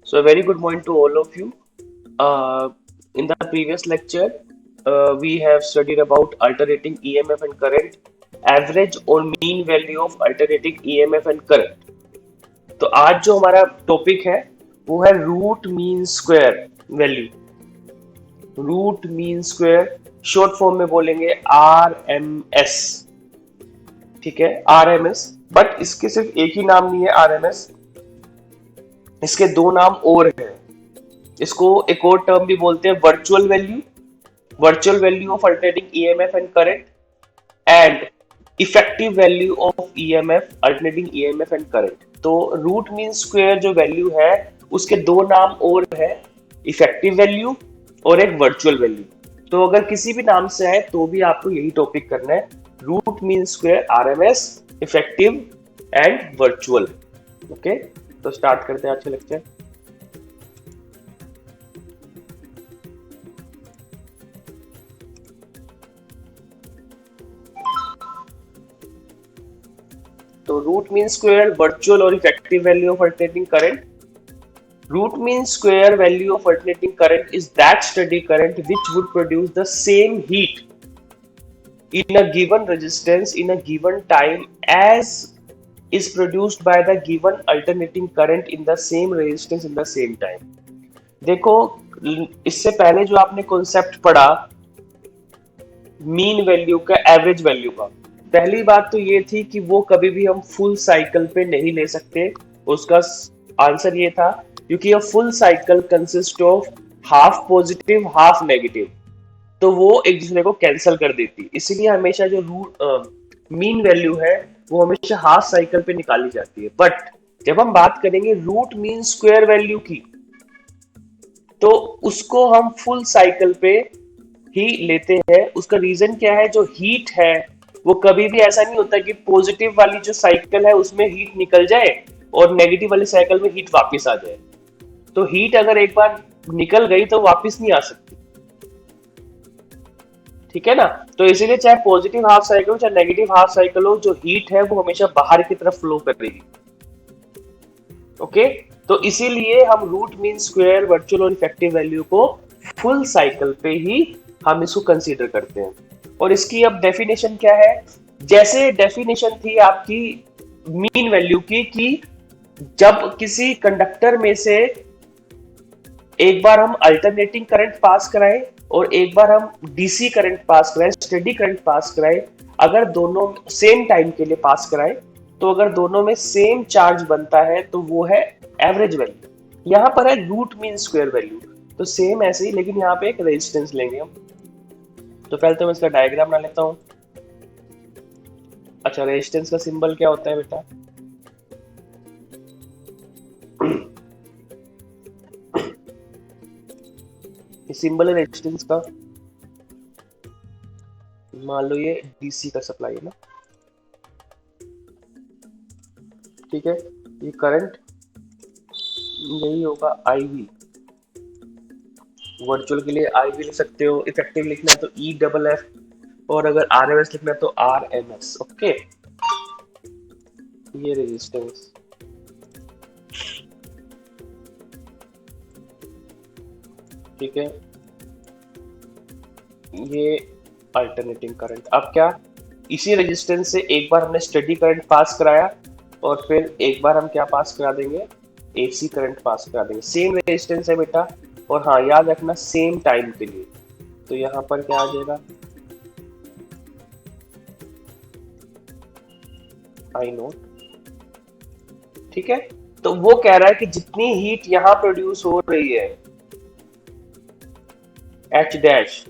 So, a very good morning to all of you. In the previous lecture, we have studied about alternating EMF and current, average और mean value of alternating EMF and current. तो आज जो हमारा topic है वो है root mean square value. Root mean square short form में बोलेंगे RMS। ठीक है, RMS। बट इसके सिर्फ एक ही नाम नहीं है RMS, इसके दो नाम और हैं। इसको एक और टर्म भी बोलते हैं virtual value, virtual value of alternating EMF and current, and effective value of EMF alternating EMF and current. तो रूट मीन स्क्वायर जो वैल्यू है उसके दो नाम और है, इफेक्टिव वैल्यू और एक वर्चुअल वैल्यू। तो अगर किसी भी नाम से आए तो भी आपको यही टॉपिक करना है, root mean square, RMS, effective and virtual. Okay, तो स्टार्ट करते हैं आज का लेक्चर। तो रूट मीन स्क्वायर, वर्चुअल और effective value of alternating current. Root mean square value of alternating current is that steady current which would produce the same heat in a given resistance in a given time as is produced by the given alternating current in the same resistance in the same time। देखो, इससे पहले जो आपने concept पढ़ा mean value का, average value का, पहली बात तो ये थी कि वो कभी भी हम फुल साइकिल पे नहीं ले सकते। उसका आंसर ये था क्योंकि ये full cycle consist of half positive half negative, तो वो एक दूसरे को कैंसिल कर देती। इसीलिए हमेशा जो रूट मीन वैल्यू है वो हमेशा हाफ साइकिल पे निकाली जाती है। बट जब हम बात करेंगे रूट मीन स्क्वायर वैल्यू की, तो उसको हम फुल साइकिल पे ही लेते हैं। उसका रीजन क्या है, जो हीट है वो कभी भी ऐसा नहीं होता कि पॉजिटिव वाली जो साइकिल है उसमें हीट निकल जाए और नेगेटिव वाली साइकिल में हीट वापस आ जाए। तो हीट अगर एक बार निकल गई तो वापस नहीं आ सकती। ठीक है ना, तो इसीलिए चाहे पॉजिटिव हाफ साइकिल हो चाहे नेगेटिव हाफ साइकिल हो, जो हीट है वो हमेशा बाहर की तरफ फ्लो कर रही है। ओके, तो इसीलिए हम रूट मीन स्क्वायर, वर्चुअल और इफेक्टिव वैल्यू को फुल साइकिल पे ही हम इसको कंसीडर करते हैं। और इसकी अब डेफिनेशन क्या है, जैसे डेफिनेशन थी आपकी मीन वैल्यू की कि जब किसी कंडक्टर में से एक बार हम अल्टरनेटिंग करंट पास कराएं और एक बार हम डीसी करंट पास कराएं, स्टेडी करंट पास कराएं, अगर दोनों सेम टाइम के लिए पास कराएं, तो अगर दोनों में सेम चार्ज बनता है तो वो है एवरेज वैल्यू। यहां पर है रूट मीन स्क्वायर वैल्यू, तो सेम ऐसे ही, लेकिन यहाँ पे एक रेजिस्टेंस लेंगे हम। तो पहले तो मैं इसका डायग्राम बना लेता हूँ। अच्छा, रेजिस्टेंस का सिंबल क्या होता है बेटा? सिंबल है रेजिस्टेंस का, मान लो ये डीसी का सप्लाई है ना, ठीक है, ये करंट यही होगा IV। वर्चुअल के लिए IV लिख सकते हो, इफेक्टिव लिखना है तो EFF, और अगर RMS लिखना है तो RMS। ओके, ये रेजिस्टेंस, ठीक है, ये अल्टरनेटिंग करंट। अब क्या, इसी रेजिस्टेंस से एक बार हमने स्टेडी करंट पास कराया और फिर एक बार हम क्या पास करा देंगे, AC करंट पास करा देंगे। सेम रेजिस्टेंस है बेटा, और हाँ याद रखना सेम टाइम के लिए। तो यहाँ पर क्या आ जाएगा, I नोट। ठीक है, तो वो कह रहा है कि जितनी हीट यहाँ प्रोड्यूस हो रही है H डैश,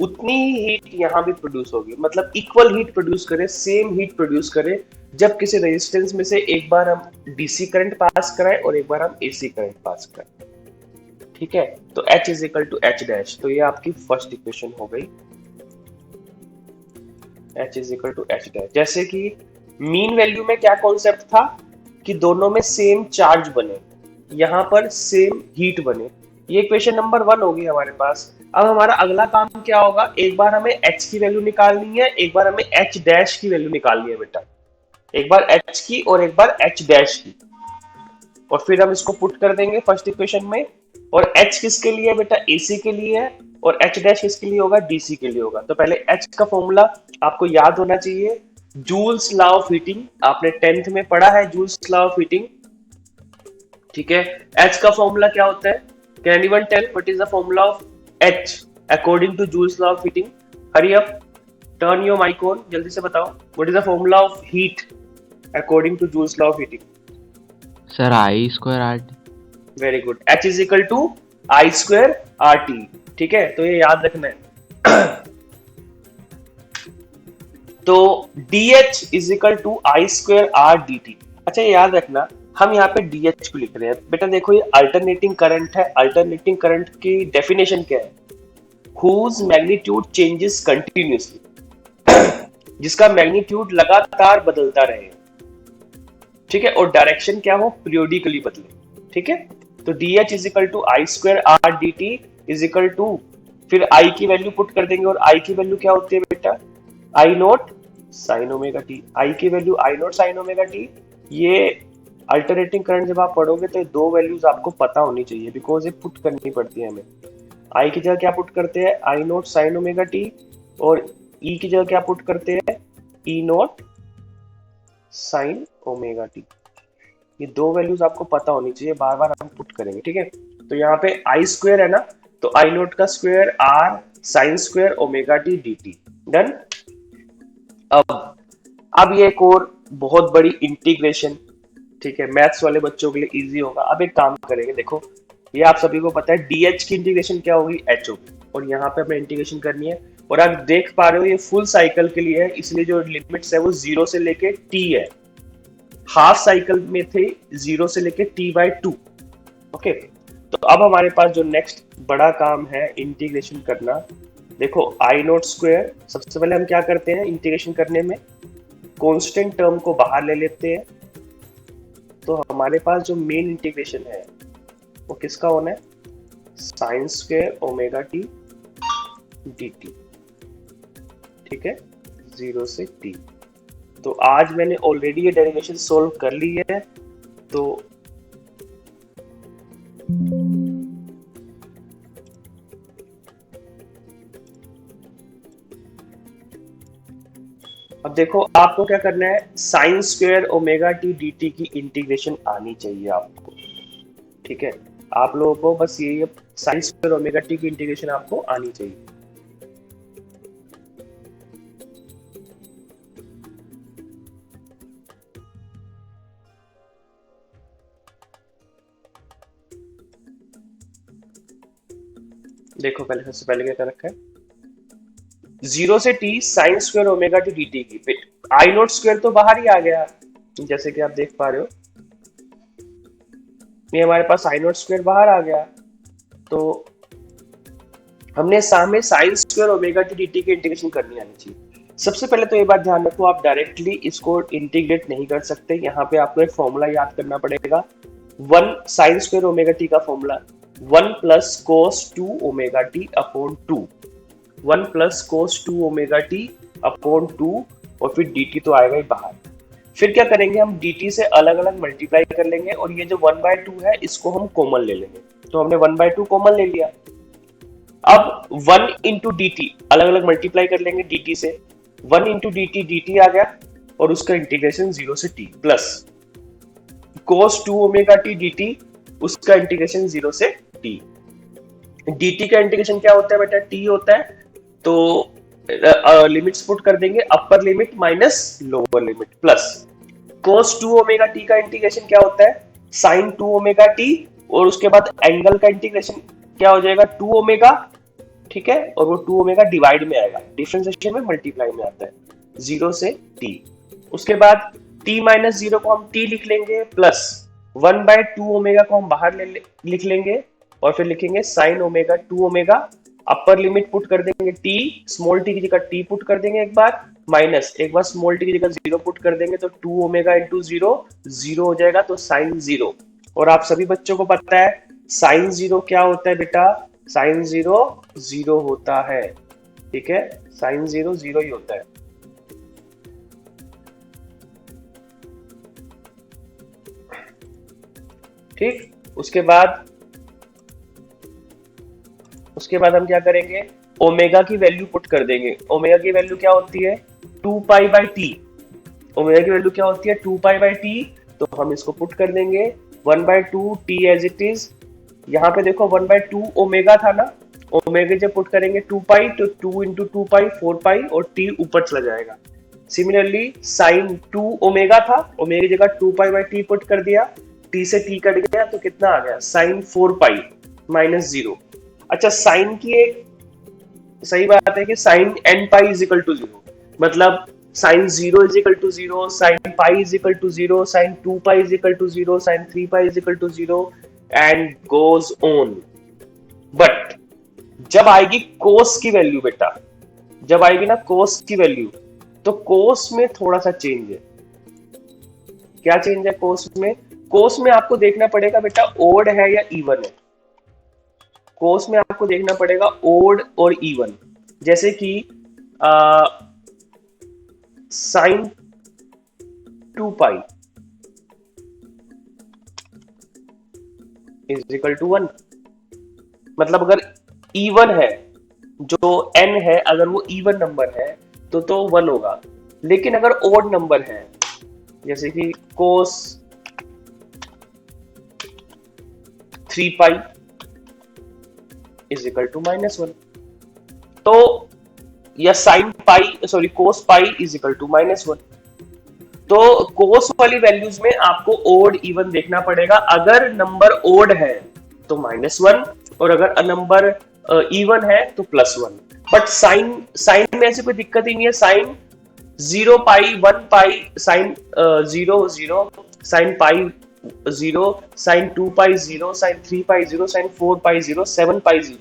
उतनी ही हीट यहाँ भी प्रोड्यूस होगी। मतलब इक्वल हीट प्रोड्यूस करे, सेम हीट प्रोड्यूस करे जब किसी रेजिस्टेंस में से एक बार हम डीसी करंट पास कराएं और एक बार हम एसी करंट पास कराएं। ठीक है, तो H is equal to H dash. तो ये आपकी फर्स्ट इक्वेशन हो गई, H is equal to H dash. जैसे कि मीन वैल्यू में क्या कॉन्सेप्ट था कि दोनों में सेम चार्ज बने, यहाँ पर सेम हीट बने। ये इक्वेशन नंबर 1 होगी हमारे पास। अब हमारा अगला काम क्या होगा, एक बार हमें H की वैल्यू निकालनी है, एक बार हमें H डैश की वैल्यू निकालनी है बेटा। एक बार H की और एक बार H डैश की। और फिर हम इसको पुट कर देंगे फर्स्ट इक्वेशन में। और h किसके लिए है बेटा, AC के लिए है, और h डैश किसके लिए होगा, DC के लिए होगा। तो पहले h का फॉर्मूला आपको याद होना चाहिए, जूल्स लॉ ऑफ हीटिंग, आपने 10th में पढ़ा है जूल्स लॉ ऑफ हीटिंग, ठीक है। h का फॉर्मूला क्या होता है, can anyone tell what is the formula of h according to Joule's law of heating? Hurry up, turn your mic on, जल्दी से बताओ, what is the formula of heat according to Joule's law of heating? Sir I square R T. Very good, H is equal to I square R T, ठीक है, तो ये याद रखना है। तो DH is equal to I square R D T. अच्छा ये याद रखना, हम यहाँ पे DH को लिख रहे हैं बेटा, देखो ये अल्टरनेटिंग करंट है, अल्टरनेटिंग करंट की डेफिनेशन क्या है, हुज मैग्नीट्यूड चेंजेस कंटिन्यूअसली, जिसका मैग्नीट्यूड लगातार बदलता रहे, ठीक है, और डायरेक्शन क्या हो, पीरियोडिकली बदले, ठीक है। तो DH is equal to I square R D T is equal to, फिर I की वैल्यू पुट कर देंगे, और I की वैल्यू क्या होती है बेटा, आई नोट साइन ओमेगा टी, आई की वैल्यू आई नोट साइन ओमेगा टी। ये अल्टरनेटिंग करंट जब आप पढ़ोगे तो दो वैल्यूज आपको पता होनी चाहिए, बिकॉज ये पुट करनी पड़ती है हमें। आई की जगह क्या पुट करते हैं, आई नोट साइन ओमेगा टी, और ई की जगह क्या पुट करते हैं, ई नोट साइन ओमेगा टी। ये दो वैल्यूज आपको पता होनी चाहिए, बार बार हम पुट करेंगे, ठीक है। तो यहाँ पे आई स्क्वायर है ना, तो आई नोट का square R sine square omega T D T, done. अब ये एक और बहुत बड़ी इंटीग्रेशन, ठीक है, मैथ्स वाले बच्चों के लिए इजी होगा। अब एक काम करेंगे, देखो ये आप सभी को पता है, DH की इंटीग्रेशन क्या होगी, H होगी, और यहाँ पे हमें इंटीग्रेशन करनी है। और आप देख पा रहे हो ये फुल साइकिल के लिए है, इसलिए जो लिमिट्स है वो 0 से लेके T है, हाफ साइकिल में थे 0 से लेके T/2, ओके। तो अब हमारे पास जो नेक्स्ट बड़ा काम है इंटीग्रेशन करना, देखो आई नोट स्क्वायर, सबसे पहले हम क्या करते हैं इंटीग्रेशन करने में, कांस्टेंट टर्म को बाहर ले लेते हैं। तो हमारे पास जो मेन इंटीग्रेशन है वो किसका होना है, sign square omega T D T, ठीक है, 0 से t। तो आज मैंने ऑलरेडी ये डेरिवेशन सोल्व कर ली है, तो अब देखो आपको क्या करना है, sign square omega T D T की इंटीग्रेशन आनी चाहिए आपको, ठीक है। आप लोगों को बस ये साइन स्क्वायर ओमेगा टी की इंटीग्रेशन आपको आनी चाहिए। देखो पहले, सबसे पहले क्या कर रखा है, 0 से t sign square omega T D T की, आई नोट स्क्वायर तो बाहर ही आ गया, जैसे कि आप देख पा रहे हो, ये हमारे पास आई नोट स्क्वायर बाहर आ गया। तो हमने सामने sign square omega T D T की इंटीग्रेशन करनी आनी चाहिए। सबसे पहले तो ये बात ध्यान रखो, आप डायरेक्टली इसको इंटीग्रेट नहीं कर सकते, यहाँ पे आपको एक फॉर्मूला याद करना पड़ेगा, 1 साइन स्क्वायर ओमेगा टी का formula 1 plus cos 2 omega T upon 2, 1 plus cos 2 omega T upon 2, और फिर डी टी तो आएगा ही बाहर। फिर क्या करेंगे, हम डी टी से अलग अलग मल्टीप्लाई कर लेंगे, और ये जो 1/2 है इसको हम कॉमन ले लेंगे, तो हमने 1/2 कॉमन ले लिया। अब 1 इंटू डी टी अलग अलग मल्टीप्लाई कर लेंगे डी टी से, 1 इंटू डी टी आ गया, और उसका इंटीग्रेशन 0 से t plus cos 2 omega T D T, उसका इंटीग्रेशन 0 से t। dt का इंटीग्रेशन क्या होता है बेटा, t होता है, तो लिमिट्स पुट कर देंगे, upper limit minus lower limit, plus cos 2 omega T का इंटीग्रेशन क्या होता है, साइन 2 ओमेगा टी, और उसके बाद एंगल का इंटीग्रेशन क्या हो जाएगा, 2 ओमेगा, ठीक है, और वो 2 ओमेगा डिवाइड में आएगा, डिफरेंशिएशन में मल्टीप्लाई में आता है, 0 से t। उसके बाद t माइनस 0 को हम t लिख लेंगे, प्लस 1/2 ओमेगा को हम बाहर लिख लेंगे, और फिर लिखेंगे sine omega 2 omega, upper limit put कर देंगे t, स्मॉल t की जगह t पुट कर देंगे एक बार, माइनस एक बार स्मॉल t की जगह 0 पुट कर देंगे, तो 2 ओमेगा इंटू 0 0 हो जाएगा, तो साइन 0। और आप सभी बच्चों को पता है साइन 0 क्या होता है बेटा, साइन 0 0 होता है, ठीक है, साइन 0 0 ही होता है। ठीक। उसके बाद हम क्या करेंगे, ओमेगा की वैल्यू पुट कर देंगे। ओमेगा की वैल्यू क्या होती है, 2 पाई बाई टी। ओमेगा की वैल्यू क्या होती है, 2 पाई बाई टी। तो हम इसको पुट कर देंगे 1/2 टी एज इट इज। यहाँ पे देखो 1/2 ओमेगा था ना, ओमेगा जब पुट करेंगे 2 पाई, तो 2 × 2 पाई 4 पाई, और टी ऊपर चला जाएगा। सिमिलरली साइन 2 ओमेगा था, ओमेगा की जगह 2 पाई बाई टी पुट कर दिया, टी से टी कट गया तो कितना आ गया, साइन 4 पाई -0। अच्छा, साइन की एक सही बात है कि sine n pi is equal to 0, मतलब sine 0 is equal to 0, sine pi is equal to 0, sine 2 pi is equal to 0, sine 3 pi is equal to 0, and goes on. But जब आएगी कोस की वैल्यू बेटा, जब आएगी ना कोस की वैल्यू, तो कोस में थोड़ा सा चेंज है। क्या चेंज है कोस में, कोस में आपको देखना पड़ेगा बेटा ओड है या इवन है। कोस में आपको देखना पड़ेगा ओड और इवन। जैसे कि sine 2 pi is equal to 1, मतलब अगर इवन है, जो n है अगर वो इवन नंबर है तो 1 होगा। लेकिन अगर ओड नंबर है, जैसे कि cos 3 pi is equal to -1, तो या sine pi sorry cos pi is equal to -1। तो कोस वाली वैल्यूज में आपको ओड इवन देखना पड़ेगा। अगर नंबर ओड है तो -1, और अगर नंबर इवन है तो +1। बट साइन साइन में ऐसी कोई दिक्कत ही नहीं है। साइन 0 पाई 1 पाई, साइन 0 0, साइन पाई 0, साइन 2 पाई 0, साइन 3 पाई 0, साइन 4 पाई 0, 7 पाई 0।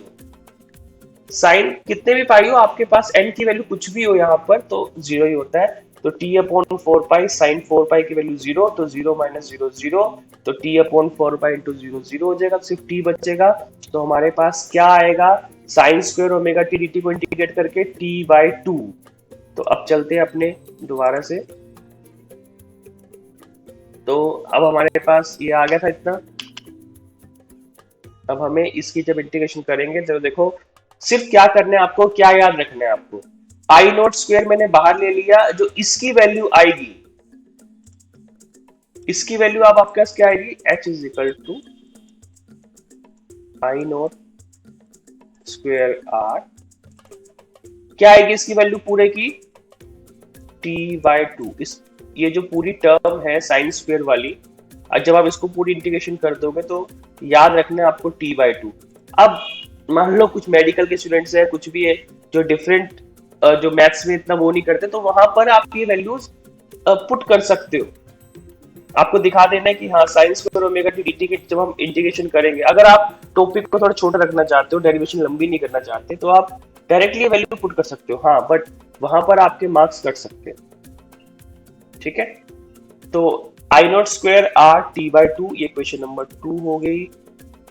साइन कितने भी पाई हो, आपके पास एन की वैल्यू कुछ भी हो यहाँ पर तो 0 ही होता है। तो t/4 पाई, साइन 4 पाई की वैल्यू 0, तो 0 - 0 0, तो t/4 पाई इंटू 0 0 हो जाएगा, सिर्फ t बचेगा। तो हमारे पास क्या आएगा, sign square omega T D T को इंटीग्रेट करके t/2। तो अब चलते हैं अपने दोबारा से। तो अब हमारे पास ये आ गया था इतना। अब हमें इसकी जब इंटीग्रेशन करेंगे तो देखो सिर्फ क्या करना है आपको, क्या याद रखना है आपको, I0² मैंने बाहर ले लिया, जो इसकी वैल्यू आएगी, इसकी वैल्यू अब आपके पास क्या आएगी, h is equal to I0² क्या आएगी इसकी वैल्यू पूरे की, t/2। इस ये जो पूरी टर्म है साइन स्क्वायर वाली, जब आप इसको पूरी इंटीग्रेशन कर दोगे तो याद रखना है आपको t/2। अब मान लो कुछ मेडिकल के स्टूडेंट्स है, कुछ भी है जो डिफरेंट जो मैथ्स में इतना वो नहीं करते, तो वहां पर आप ये वैल्यूज पुट कर सकते हो। आपको दिखा देना है कि हाँ sign square omega T D T की जब हम इंटीग्रेशन करेंगे, अगर आप टॉपिक को थोड़ा छोटा रखना चाहते हो, डेरिवेशन लंबी नहीं करना चाहते, तो आप डायरेक्टली वैल्यू पुट कर सकते हो। हाँ, बट वहां पर आपके मार्क्स कट सकते हैं। ठीक है, तो I0² R t/2, ये क्वेश्चन नंबर 2 हो गई।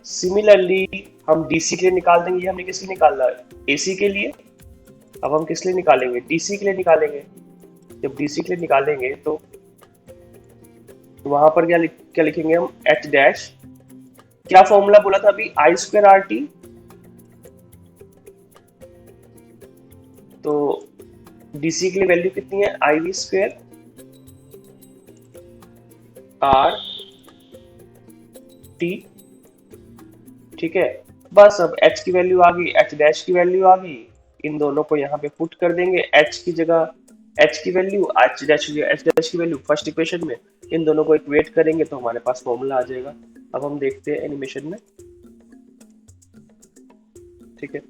सिमिलरली हम डीसी के लिए निकाल देंगे। हमने किस लिए निकाला है, एसी के लिए। अब हम किस लिए निकालेंगे, डीसी के लिए निकालेंगे। जब डीसी के लिए निकालेंगे तो वहां पर क्या लिखेंगे हम, एच डैश। क्या फॉर्मूला बोला था अभी, I² RT। तो डीसी के लिए वैल्यू कितनी है, IV² R T। ठीक है, बस अब h की वैल्यू आ गई, h डैश की वैल्यू आ गई, इन दोनों को यहाँ पे पुट कर देंगे। h की जगह h की वैल्यू, h डैश की वैल्यू फर्स्ट इक्वेशन में, इन दोनों को इक्वेट करेंगे तो हमारे पास फॉर्मूला आ जाएगा। अब हम देखते हैं एनिमेशन में। ठीक है,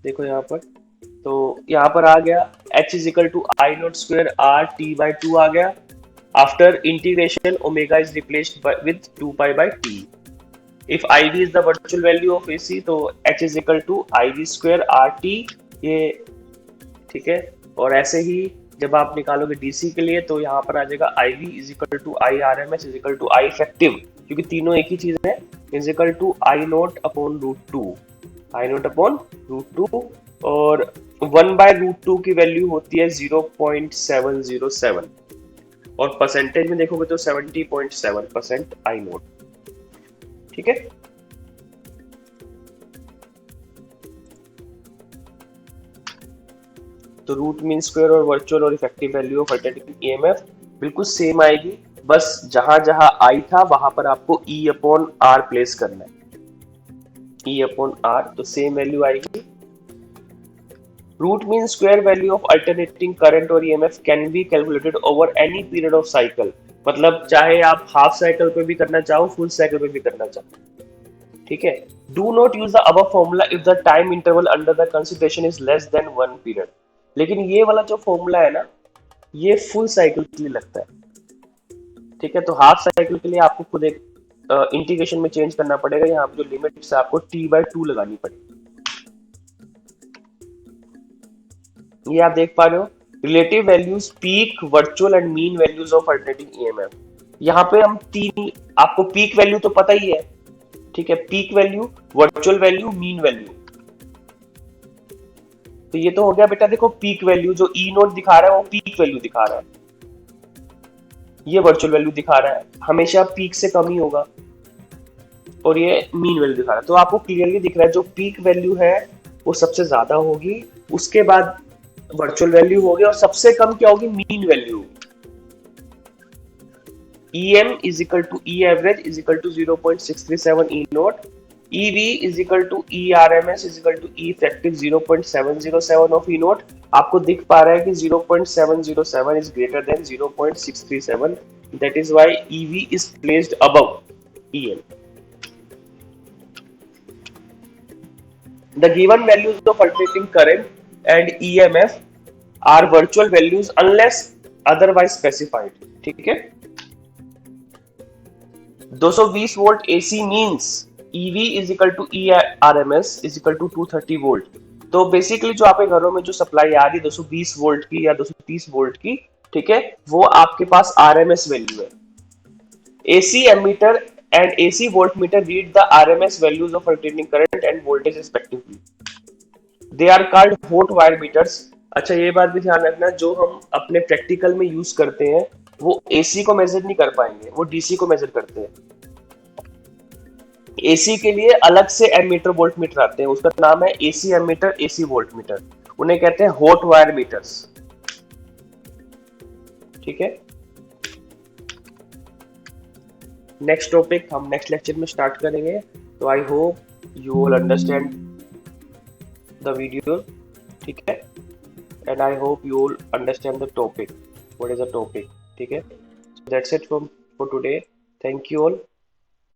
देखो यहाँ पर, तो यहाँ पर आ गया h is equal to I0² R t/2 आ गया। After integration omega is replaced with 2 पाई/t। If IV is the virtual value of AC, तो H is equal to IV² RT, ये ठीक है। और ऐसे ही जब आप निकालोगे DC के लिए तो यहाँ पर आ जाएगा IV is equal to IRMS is equal to I effective, क्योंकि तीनों एक ही चीज है, is equal to I0/√2, I0/√2, और 1/√2 की वैल्यू होती है 0.707, और परसेंटेज में देखोगे तो 70.7% I0। ठीक है। तो रूट मीन स्क्वायर और वर्चुअल और effective value of alternating EMF बिल्कुल सेम आएगी, बस जहां जहां आई था वहां पर आपको ई अपॉन आर प्लेस करना है, ई अपॉन आर, तो सेम वैल्यू आएगी। Root mean square value of alternating current और EMF can be calculated over any period of cycle, मतलब चाहे आप हाफ साइकिल पे भी करना चाहो, फुल साइकिल पे भी करना चाहो, ठीक है। Do not use the above formula if the time interval under the consideration is less than 1 period. लेकिन ये वाला जो फॉर्मूला है ना, ये फुल साइकिल के लिए लगता है, ठीक है। तो हाफ साइकिल के लिए आपको खुद एक इंटीग्रेशन में चेंज करना पड़ेगा, यहाँ पे जो लिमिट है आपको t/2 लगानी पड़ेगी। ये आप देख पा रहे हो, relative values, peak, virtual and mean values of alternating EMF. यहाँ पे हम तीन, आपको पीक वैल्यू तो पता ही है, ठीक है, peak value, virtual value, mean value. तो ये तो हो गया बेटा, देखो पीक वैल्यू जो ई नोट दिखा रहा है वो पीक वैल्यू दिखा रहा है, ये वर्चुअल वैल्यू दिखा रहा है, हमेशा पीक से कम ही होगा, और ये मीन वैल्यू दिखा रहा है। तो आपको क्लियरली दिख रहा है जो पीक वैल्यू है वो सबसे ज्यादा होगी, उसके बाद वर्चुअल वैल्यू होगी, और सबसे कम क्या होगी, मीन वैल्यू होगी। EM is equal to E average is equal to 0.637 E naught. EV is equal to E RMS is equal to E effective 0.707 of E naught. आपको दिख पा रहा है कि 0.707 is greater than 0.637. That is why EV is placed above EM. The given values of alternating current and EMF are virtual values unless otherwise specified. ठीक है। 220 volt AC means EV is equal to E RMS is equal to 230 volt. तो basically जो आपके घरों में जो supply आ रही है 220 वोल्ट की या 230 वोल्ट की, ठीक है, वो आपके पास RMS वैल्यू है। AC ammeter and AC voltmeter read the RMS values of alternating current and voltage respectively. They are called hot wire meters. अच्छा ये बात भी ध्यान रखना, जो हम अपने प्रैक्टिकल में यूज करते हैं वो AC को मेजर नहीं कर पाएंगे, वो DC को मेजर करते हैं। AC के लिए अलग से एमीटर वोल्ट मीटर आते हैं, उसका नाम है AC ammeter, AC volt meter, उन्हें कहते हैं हॉट वायर मीटर्स, ठीक है। नेक्स्ट टॉपिक हम नेक्स्ट लेक्चर में स्टार्ट करेंगे, तो I hope you all understand the video, ठीक है, and I hope you all understand the topic, what is the topic, ठीक है। That's it for today, thank you all.